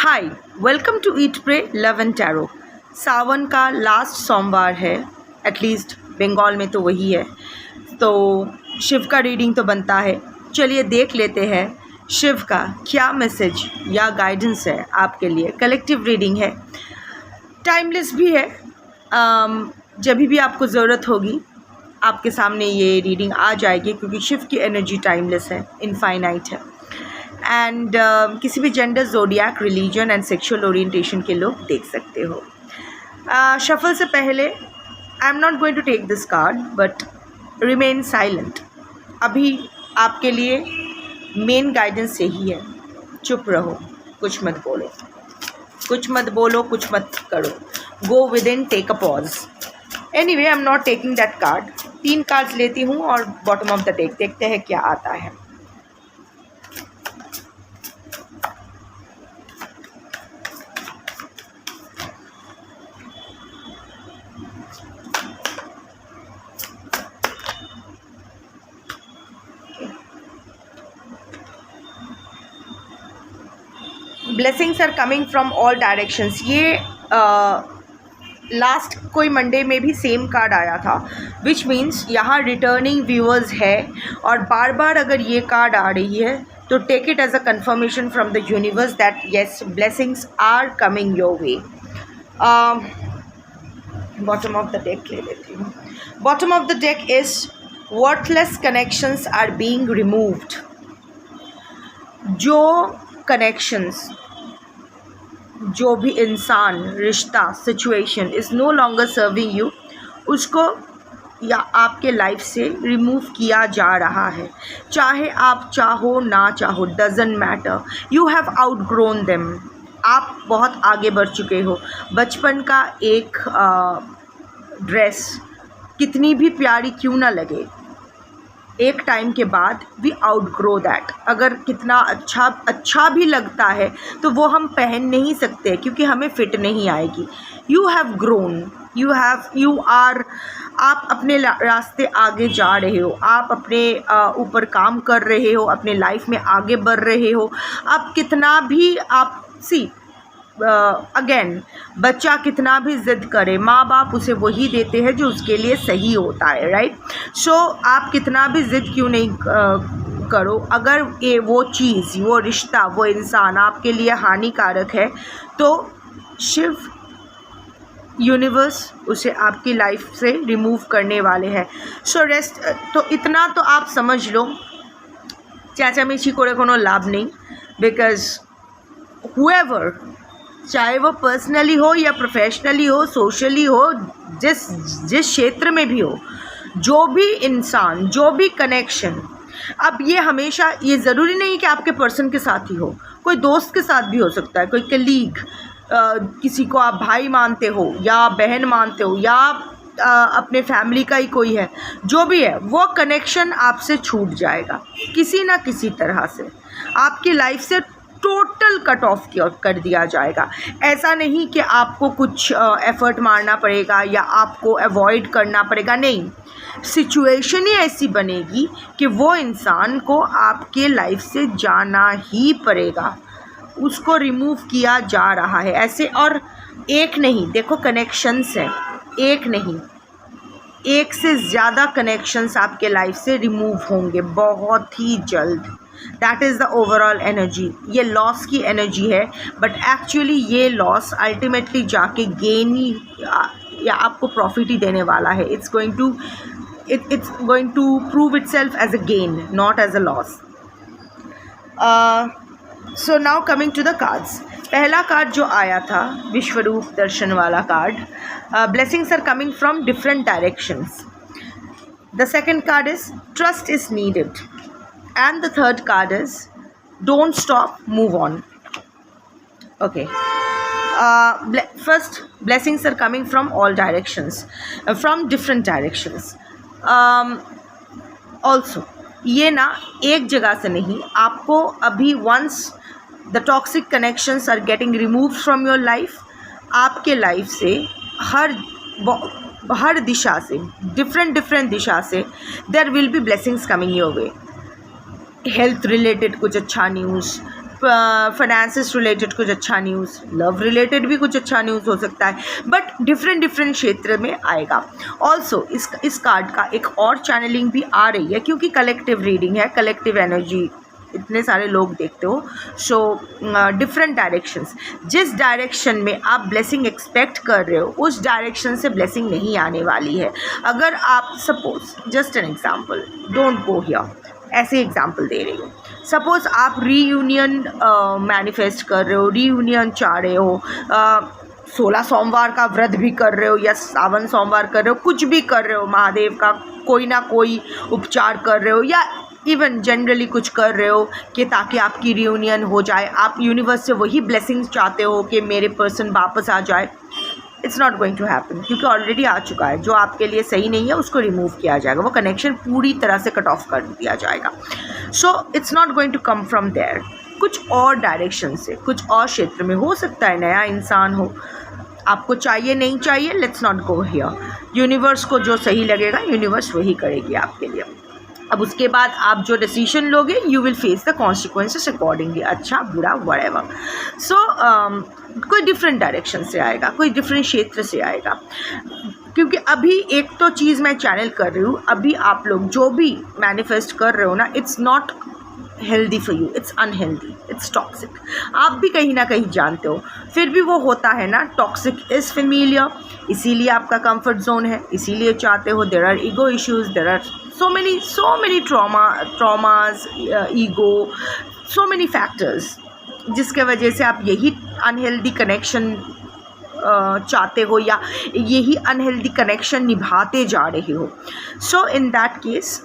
Hi, welcome to eat pray love and tarot. Sawan का last सोमवार है, एटलीस्ट बंगाल में तो वही है, तो शिव का रीडिंग तो बनता है। चलिए देख लेते हैं शिव का क्या मैसेज या गाइडेंस है आपके लिए। कलेक्टिव रीडिंग है, टाइमलेस भी है। जब भी आपको ज़रूरत होगी आपके सामने ये रीडिंग आ जाएगी, क्योंकि शिव की एनर्जी टाइमलेस है, इनफाइनाइट है। एंड किसी भी gender, zodiac, religion and sexual orientation के लोग देख सकते हो। शफल से पहले I am not going to take this card but remain silent. अभी आपके लिए मेन गाइडेंस यही है, चुप रहो, कुछ मत बोलो, कुछ मत बोलो, कुछ मत करो। Go within, take a pause. Anyway, I am not taking that card. 3 cards लेती हूँ और बॉटम ऑफ द डेक देखते हैं क्या आता है। Blessings are coming from all directions. ये लास्ट कोई मंडे में भी सेम कार्ड आया था, विच मीन्स यहाँ रिटर्निंग व्यूअर्स है। और बार बार अगर ये कार्ड आ रही है तो take it as a confirmation from the universe that yes, blessings are coming your way. Bottom of the deck ले लेती हूँ। Bottom of the deck is worthless connections are being removed. जो कनेक्शंस, जो भी इंसान, रिश्ता, situation is no longer serving you, उसको या आपके लाइफ से रिमूव किया जा रहा है। चाहे आप चाहो ना चाहो, doesn't matter, you have outgrown them. आप बहुत आगे बढ़ चुके हो। बचपन का एक ड्रेस कितनी भी प्यारी क्यों ना लगे, एक टाइम के बाद वी आउटग्रो दैट। अगर कितना अच्छा भी लगता है तो वो हम पहन नहीं सकते क्योंकि हमें फिट नहीं आएगी। यू हैव ग्रोन, आप अपने रास्ते आगे जा रहे हो, आप अपने ऊपर काम कर रहे हो, अपने लाइफ में आगे बढ़ रहे हो। आप कितना भी अगेन, बच्चा कितना भी ज़िद करे, माँ बाप उसे वही देते हैं जो उसके लिए सही होता है, राइट। सो आप कितना भी ज़िद क्यों नहीं करो, अगर वो चीज़, वो रिश्ता, वो इंसान आपके लिए हानिकारक है तो शिव, यूनिवर्स उसे आपकी लाइफ से रिमूव करने वाले हैं। सो रेस्ट, तो इतना तो आप समझ लो, চেঁচামেচি করে কোনো লাভ নেই। बिकॉज हुएवर, चाहे वो पर्सनली हो या प्रोफेशनली हो, सोशली हो, जिस क्षेत्र में भी हो, जो भी इंसान, जो भी कनेक्शन, अब ये हमेशा, ये ज़रूरी नहीं कि आपके पर्सन के साथ ही हो, कोई दोस्त के साथ भी हो सकता है, कोई कलीग, किसी को आप भाई मानते हो या बहन मानते हो, या अपने फैमिली का ही कोई है, जो भी है, वो कनेक्शन आपसे छूट जाएगा किसी ना किसी तरह से। आपकी लाइफ से टोटल कट ऑफ कर दिया जाएगा। ऐसा नहीं कि आपको कुछ एफ़र्ट मारना पड़ेगा या आपको अवॉइड करना पड़ेगा, नहीं। सिचुएशन ही ऐसी बनेगी कि वो इंसान को आपके लाइफ से जाना ही पड़ेगा, उसको रिमूव किया जा रहा है ऐसे। और एक नहीं, देखो कनेक्शंस है, एक नहीं, एक से ज़्यादा कनेक्शंस आपके लाइफ से रिमूव होंगे बहुत ही जल्द। That is the overall energy. ये लॉस की एनर्जी है, बट एक्चुअली ये लॉस अल्टीमेटली जाके गेन ही या आपको प्रॉफिट ही देने वाला है। It's going to prove itself as a gain, not as a loss. So now coming to the cards. पहला कार्ड जो आया था, विश्वरूप दर्शन वाला card, blessings are coming from different directions. The second card is trust is needed, and the third card is don't stop, move on. Okay, first, blessings are coming from all directions, from different directions. Also, ये ना एक जगह से नहीं, आपको अभी once the toxic connections are getting removed from your life, आपके life से हर दिशा से, different दिशा से there will be blessings coming your way। Health related कुछ अच्छा न्यूज़, फाइनेंसिस रिलेटेड कुछ अच्छा न्यूज़, लव रिलेटेड भी कुछ अच्छा न्यूज़ हो सकता है, बट डिफरेंट क्षेत्र में आएगा। ऑल्सो इस कार्ड का एक और चैनलिंग भी आ रही है, क्योंकि कलेक्टिव रीडिंग है, कलेक्टिव एनर्जी, इतने सारे लोग देखते हो। सो डिफरेंट डायरेक्शंस, जिस डायरेक्शन में आप ब्लेसिंग एक्सपेक्ट कर रहे हो उस डायरेक्शन से ब्लेसिंग नहीं आने वाली है। अगर आप suppose, just an example, don't go here, ऐसे एग्जांपल दे रही हूँ। सपोज आप रीयूनियन मैनिफेस्ट कर रहे हो, रीयूनियन चाह रहे हो, 16 सोमवार का व्रत भी कर रहे हो या सावन सोमवार कर रहे हो, कुछ भी कर रहे हो, महादेव का कोई ना कोई उपचार कर रहे हो, या इवन जनरली कुछ कर रहे हो कि ताकि आपकी रियूनियन हो जाए, आप यूनिवर्स से वही ब्लेसिंग्स चाहते हो कि मेरे पर्सन वापस आ जाए। It's not going to happen, क्योंकि ऑलरेडी आ चुका है। जो आपके लिए सही नहीं है उसको रिमूव किया जाएगा, वो कनेक्शन पूरी तरह से कट ऑफ कर दिया जाएगा। So it's not going to come from there, कुछ और डायरेक्शन से, कुछ और क्षेत्र में हो सकता है, नया इंसान हो, आपको चाहिए नहीं चाहिए, let's not go here. Universe को जो सही लगेगा यूनिवर्स वही करेगी आपके लिए। अब उसके बाद आप जो डिसीजन लोगे, you will face the consequences accordingly, अच्छा बुरा व्हाटएवर। सो कोई डिफरेंट डायरेक्शन से आएगा, कोई डिफरेंट क्षेत्र से आएगा, क्योंकि अभी एक तो चीज़ मैं चैनल कर रही हूँ, अभी आप लोग जो भी मैनिफेस्ट कर रहे हो ना, it's not healthy for you, it's unhealthy, it's toxic. आप भी कहीं ना कहीं जानते हो, फिर भी वो होता है ना, टॉक्सिक इज़ फेमिलियर, इसीलिए आपका कंफर्ट जोन है, इसीलिए चाहते हो। There are ego issues, there are so many traumas, ego, so many factors, जिसके वजह से आप यही अनहेल्दी कनेक्शन चाहते हो या यही अनहेल्दी कनेक्शन निभाते जा रहे हो। So in that case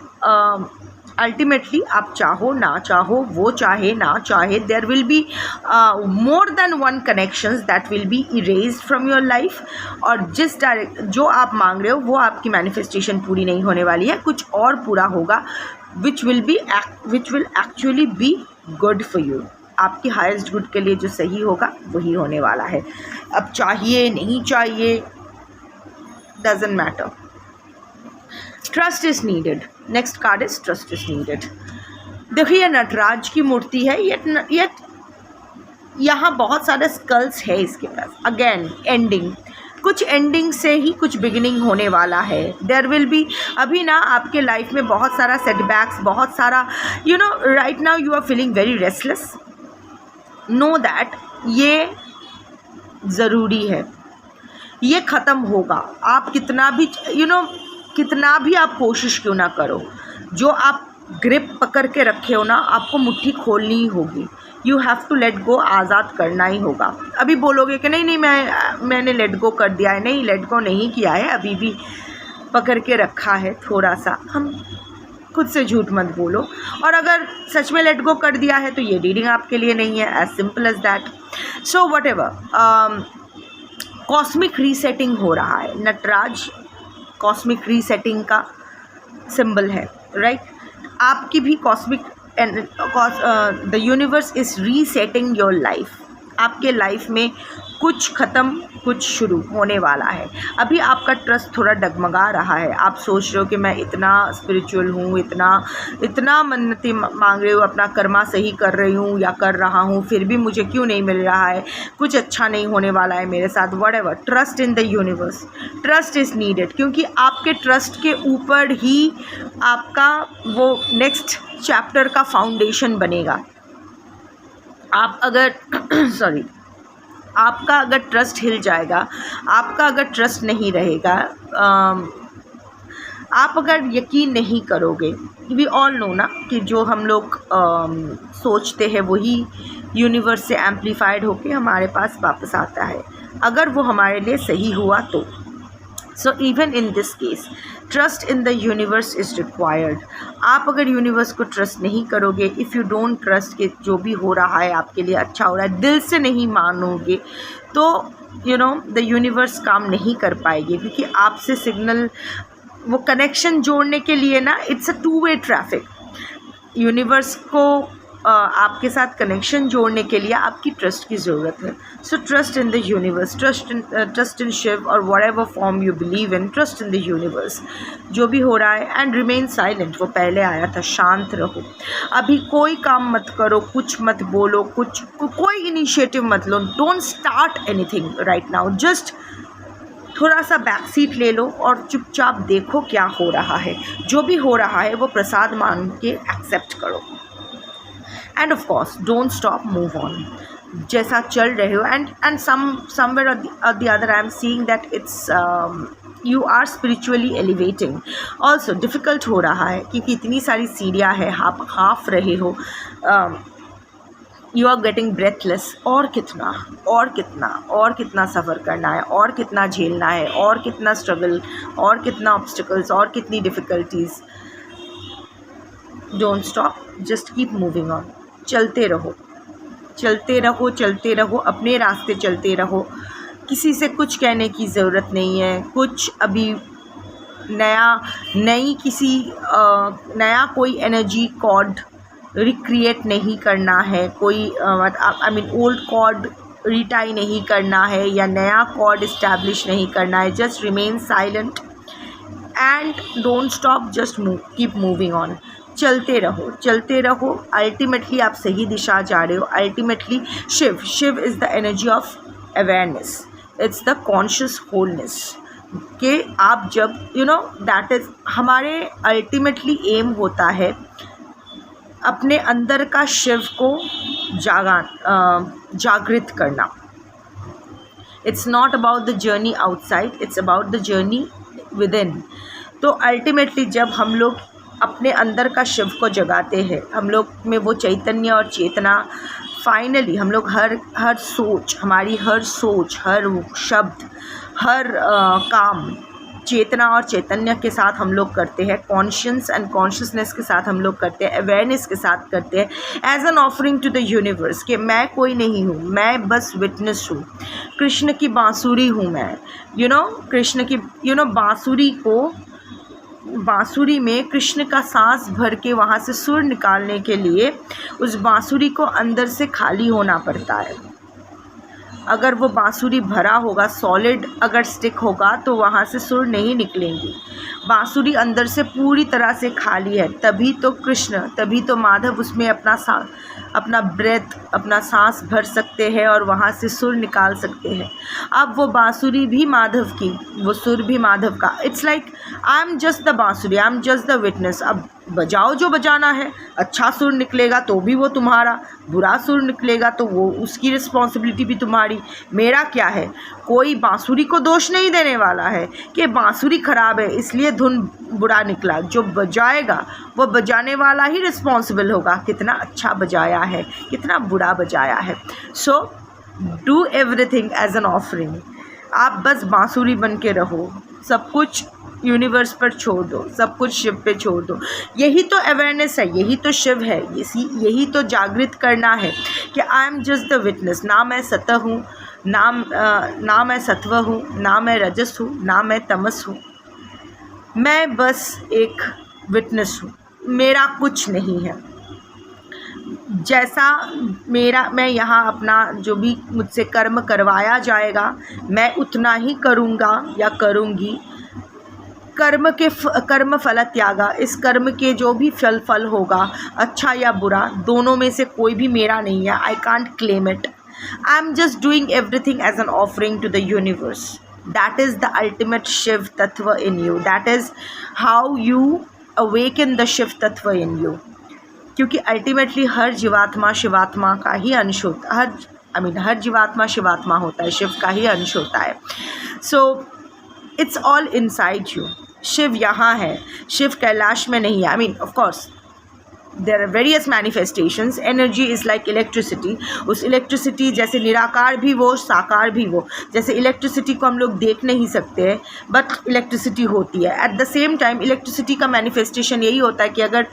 ultimately आप चाहो ना चाहो, वो चाहे ना चाहे, there will be more than one connections that will be erased from your life. और जो आप मांग रहे हो वो आपकी मैनिफेस्टेशन पूरी नहीं होने वाली है, कुछ और पूरा होगा, which will actually be good for you. आपकी हाईएस्ट गुड के लिए जो सही होगा वही होने वाला है। अब चाहिए नहीं चाहिए, doesn't matter. Trust is needed, next card is trust is needed. देखिए नटराज की मूर्ति है, ये यहाँ बहुत सारे स्कल्स है इसके पास। अगेन एंडिंग, कुछ एंडिंग से ही कुछ बिगिनिंग होने वाला है। देयर विल बी, अभी ना आपके लाइफ में बहुत सारा सेटबैक्स, बहुत सारा right now you are feeling very restless. Know that ये ज़रूरी है, ये ख़त्म होगा। आप कितना भी कितना भी आप कोशिश क्यों ना करो, जो आप ग्रिप पकड़ के रखे हो ना, आपको मुट्ठी खोलनी ही होगी। You have to let go, आज़ाद करना ही होगा। अभी बोलोगे कि नहीं मैंने लेट गो कर दिया है, नहीं, लेट गो नहीं किया है, अभी भी पकड़ के रखा है थोड़ा सा। हम खुद से झूठ मत बोलो, और अगर सच में लेट गो कर दिया है तो ये रीडिंग आपके लिए नहीं है, as simple as that. So whatever, cosmic resetting हो रहा है। नटराज कॉस्मिक रीसेटिंग का सिंबल है, राइट? आपकी भी cosmic, the universe is resetting your life. आपके लाइफ में कुछ ख़त्म कुछ शुरू होने वाला है। अभी आपका ट्रस्ट थोड़ा डगमगा रहा है, आप सोच रहे हो कि मैं इतना स्पिरिचुअल हूँ, इतना मन्नतें मांग रहे हो, अपना कर्मा सही कर रही हूँ या कर रहा हूँ, फिर भी मुझे क्यों नहीं मिल रहा है, कुछ अच्छा नहीं होने वाला है मेरे साथ, whatever. Trust in the universe, trust is needed, क्योंकि आपके ट्रस्ट के ऊपर ही आपका वो नेक्स्ट चैप्टर का फाउंडेशन बनेगा। आप अगर आपका अगर ट्रस्ट हिल जाएगा, आपका अगर ट्रस्ट नहीं रहेगा, आप अगर यकीन नहीं करोगे, वी ऑल नो ना कि जो हम लोग सोचते हैं वही यूनिवर्स से एम्प्लीफाइड होके हमारे पास वापस आता है, अगर वो हमारे लिए सही हुआ तो। So even in this case trust in the universe is required. आप अगर यूनिवर्स को ट्रस्ट नहीं करोगे, इफ़ यू डोंट ट्रस्ट कि जो भी हो रहा है आपके लिए अच्छा हो रहा है, दिल से नहीं मानोगे, तो द यूनिवर्स काम नहीं कर पाएगी, क्योंकि आपसे सिग्नल, वो कनेक्शन जोड़ने के लिए ना, it's a two way traffic. Universe को आपके साथ कनेक्शन जोड़ने के लिए आपकी ट्रस्ट की ज़रूरत है. So trust in the universe, trust in Shiv और whatever form you believe in, trust in the universe. जो भी हो रहा है एंड रिमेन साइलेंट, वो पहले आया था. शांत रहो, अभी कोई काम मत करो, कुछ मत बोलो, कोई इनिशिएटिव मत लो. Don't start anything right now. Just थोड़ा सा बैक सीट ले लो और चुपचाप देखो क्या हो रहा है. जो भी हो रहा है वो प्रसाद मान के एक्सेप्ट करो. And of course don't stop, move on. जैसा चल रहे हो and somewhere or the other I am seeing that it's you are spiritually elevating. Also difficult हो रहा है क्योंकि इतनी सारी सीढ़ियाँ हैं, आप हाफ रहे हो. You are getting breathless. और कितना सफ़र करना है, और कितना झेलना है, और कितना स्ट्रगल, और कितना ऑब्स्टिकल्स, और कितनी difficulties. Don't stop, just keep moving on. चलते रहो, अपने रास्ते चलते रहो. किसी से कुछ कहने की ज़रूरत नहीं है. कुछ अभी नया कोई एनर्जी कॉर्ड रिक्रिएट नहीं करना है. कोई ओल्ड कॉर्ड रिटाई नहीं करना है या नया कॉर्ड इस्टेब्लिश नहीं करना है. Just remain silent and don't stop, just keep moving on. चलते रहो. अल्टीमेटली आप सही दिशा जा रहे हो. Ultimately Shiv is the energy of awareness. It's the conscious wholeness कि आप जब दैट इज़ हमारे अल्टीमेटली एम होता है अपने अंदर का शिव को जागृत करना. It's not about the journey outside, it's about the journey within. तो अल्टीमेटली जब हम लोग अपने अंदर का शिव को जगाते हैं, हम लोग में वो चैतन्य और चेतना, फाइनली हम लोग हर सोच, हर शब्द, हर काम चेतना और चैतन्य के साथ हम लोग करते हैं. कॉन्शियस एंड कॉन्शियसनेस के साथ हम लोग करते हैं. अवेयरनेस के साथ करते हैं. As an offering to the universe कि मैं कोई नहीं हूँ, मैं बस विटनेस हूँ. कृष्ण की बांसुरी हूँ मैं. कृष्ण की बांसुरी में कृष्ण का सांस भर के वहाँ से सुर निकालने के लिए उस बांसुरी को अंदर से खाली होना पड़ता है. अगर वो बांसुरी भरा होगा, सॉलिड अगर स्टिक होगा तो वहाँ से सुर नहीं निकलेंगी. बांसुरी अंदर से पूरी तरह से खाली है, तभी तो माधव उसमें अपना ब्रेथ, अपना सांस भर सकते हैं और वहाँ से सुर निकाल सकते हैं. अब वो बांसुरी भी माधव की, वो सुर भी माधव का. It's like I am just the bansuri, I am just the witness. अब बजाओ जो बजाना है. अच्छा सुर निकलेगा तो भी वो तुम्हारा, बुरा सुर निकलेगा तो वो उसकी रिस्पॉन्सिबिलिटी भी तुम्हारी. मेरा क्या है, कोई बांसुरी को दोष नहीं देने वाला है कि बांसुरी ख़राब है इसलिए धुन बुरा निकला. जो बजाएगा वो बजाने वाला ही रिस्पॉन्सिबल होगा, कितना अच्छा बजाया है, कितना बुरा बजाया है. So do everything as an offering. आप बस बांसुरी बन के रहो. सब कुछ यूनिवर्स पर छोड़ दो, सब कुछ शिव पे छोड़ दो. यही तो अवेयरनेस है, यही तो शिव है, यही तो जागृत करना है कि आई एम जस्ट द विटनेस. ना मैं सतह हूँ, ना मैं सत्व हूँ, ना मैं रजस हूँ, ना मैं तमस हूँ. मैं बस एक विटनेस हूँ. मेरा कुछ नहीं है. जैसा मैं यहाँ अपना जो भी मुझसे कर्म करवाया जाएगा मैं उतना ही करूँगा या करूँगी. कर्म फल त्यागा. इस कर्म के जो भी फल होगा, अच्छा या बुरा, दोनों में से कोई भी मेरा नहीं है. I can't claim it. I am just doing everything as an offering to the universe. That is the ultimate Shiv tattva in you. That is how you awaken the Shiv tattva in you. क्योंकि अल्टीमेटली हर जीवात्मा शिवात्मा का ही अंश होता है. हर जीवात्मा शिवात्मा होता है, शिव का ही अंश होता है. So it's all inside you. Shiv यहाँ है, शिव कैलाश में नहीं है. Of course there are various manifestations. Energy is like electricity. उस इलेक्ट्रिसिटी जैसे निराकार भी वो, साकार भी वो. जैसे इलेक्ट्रिसिटी को हम लोग देख नहीं सकते हैं बट इलेक्ट्रिसिटी होती है. At the same time electricity का मैनिफेस्टेशन यही होता है कि अगर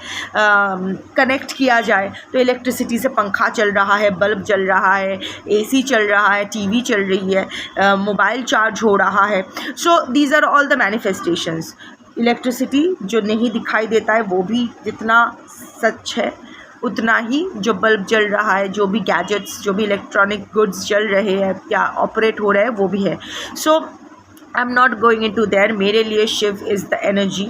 कनेक्ट किया जाए तो इलेक्ट्रिसिटी से पंखा चल रहा है, बल्ब जल रहा है, AC चल रहा है, TV चल रही है, मोबाइल चार्ज हो रहा है. So these are all the manifestations. Electricity जो नहीं दिखाई देता है वो भी जितना सच है उतना ही जो बल्ब जल रहा है, जो भी गैजेट्स, जो भी इलेक्ट्रॉनिक गुड्स चल रहे हैं या ऑपरेट हो रहे हैं वो भी है. So I am not going into there. मेरे लिए Shiv is the energy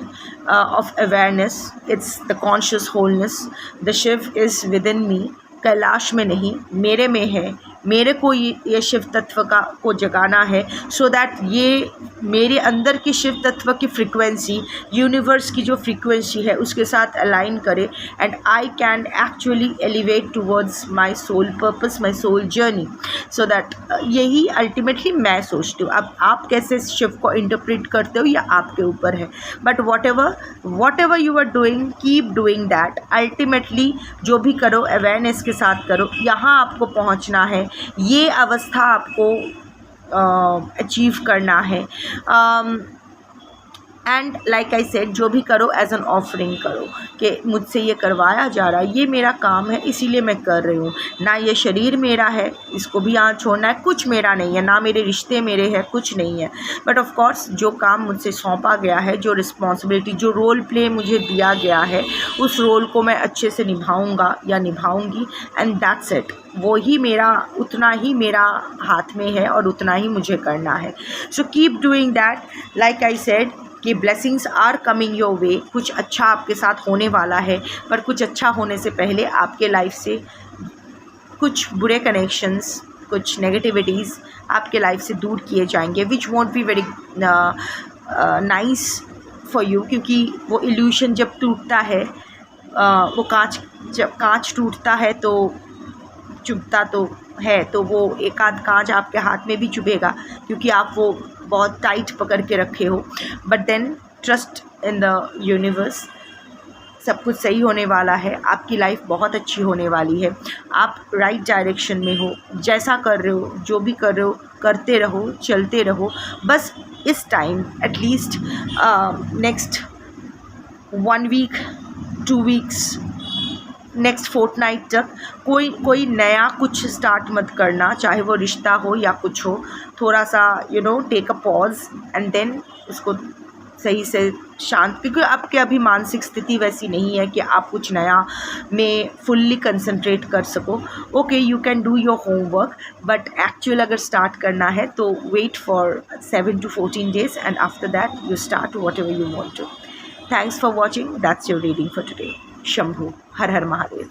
of awareness, it's the conscious wholeness. The Shiv is within me. Kailash में नहीं, मेरे में है. मेरे को ये शिव तत्व को जगाना है, सो दैट ये मेरे अंदर की शिव तत्व की फ्रीक्वेंसी, यूनिवर्स की जो फ्रीक्वेंसी है उसके साथ अलाइन करे, and I can actually elevate towards my soul purpose, my soul journey. So that यही अल्टीमेटली मैं सोचती हूँ. अब आप कैसे शिव को इंटरप्रेट करते हो या आपके ऊपर है, but whatever you are doing, keep doing that. Ultimately जो भी करो अवेयरनेस के साथ करो. यहाँ आपको पहुँचना है, ये अवस्था आपको अचीव करना है. एंड लाइक आई सेड, जो भी करो एज एन ऑफरिंग करो कि मुझसे ये करवाया जा रहा है, ये मेरा काम है इसीलिए मैं कर रही हूँ. ना ये शरीर मेरा है, इसको भी यहाँ छोड़ना है, कुछ मेरा नहीं है. ना मेरे रिश्ते मेरे हैं, कुछ नहीं है. बट ऑफ कोर्स जो काम मुझसे सौंपा गया है, जो रिस्पॉन्सिबिलिटी, जो रोल प्ले मुझे दिया गया है, उस रोल को मैं अच्छे से निभाऊँगा या निभाऊँगी. And that's it. वो ही मेरा, उतना ही मेरा हाथ में है और उतना ही मुझे करना है. So keep doing that. Like I said कि blessings are coming your way. कुछ अच्छा आपके साथ होने वाला है, पर कुछ अच्छा होने से पहले आपके लाइफ से कुछ बुरे कनेक्शंस, कुछ नेगेटिविटीज़ आपके लाइफ से दूर किए जाएंगे, which won't be very nice for you. क्योंकि वो इल्यूशन जब टूटता है, वो जब कांच टूटता है तो चुभता तो है, तो वो एक आध कांच आपके हाथ में भी चुभेगा क्योंकि आप वो बहुत टाइट पकड़ के रखे हो. But then trust in the universe. सब कुछ सही होने वाला है. आपकी लाइफ बहुत अच्छी होने वाली है. आप राइट डायरेक्शन में हो. जैसा कर रहे हो, जो भी कर रहे हो, करते रहो, चलते रहो. बस इस time at least next 1 week, 2 weeks, next fortnight तक कोई नया कुछ स्टार्ट मत करना, चाहे वो रिश्ता हो या कुछ हो. थोड़ा सा take a pause and then उसको सही से शांत, क्योंकि आपकी अभी मानसिक स्थिति वैसी नहीं है कि आप कुछ नया में फुल्ली कंसंट्रेट कर सको. Okay, you can do your homework, but actual अगर स्टार्ट करना है तो wait for 7 to 14 days and after that you start whatever you want to. Thanks for watching. That's your reading for today. Shambhu. Har Har Mahadev.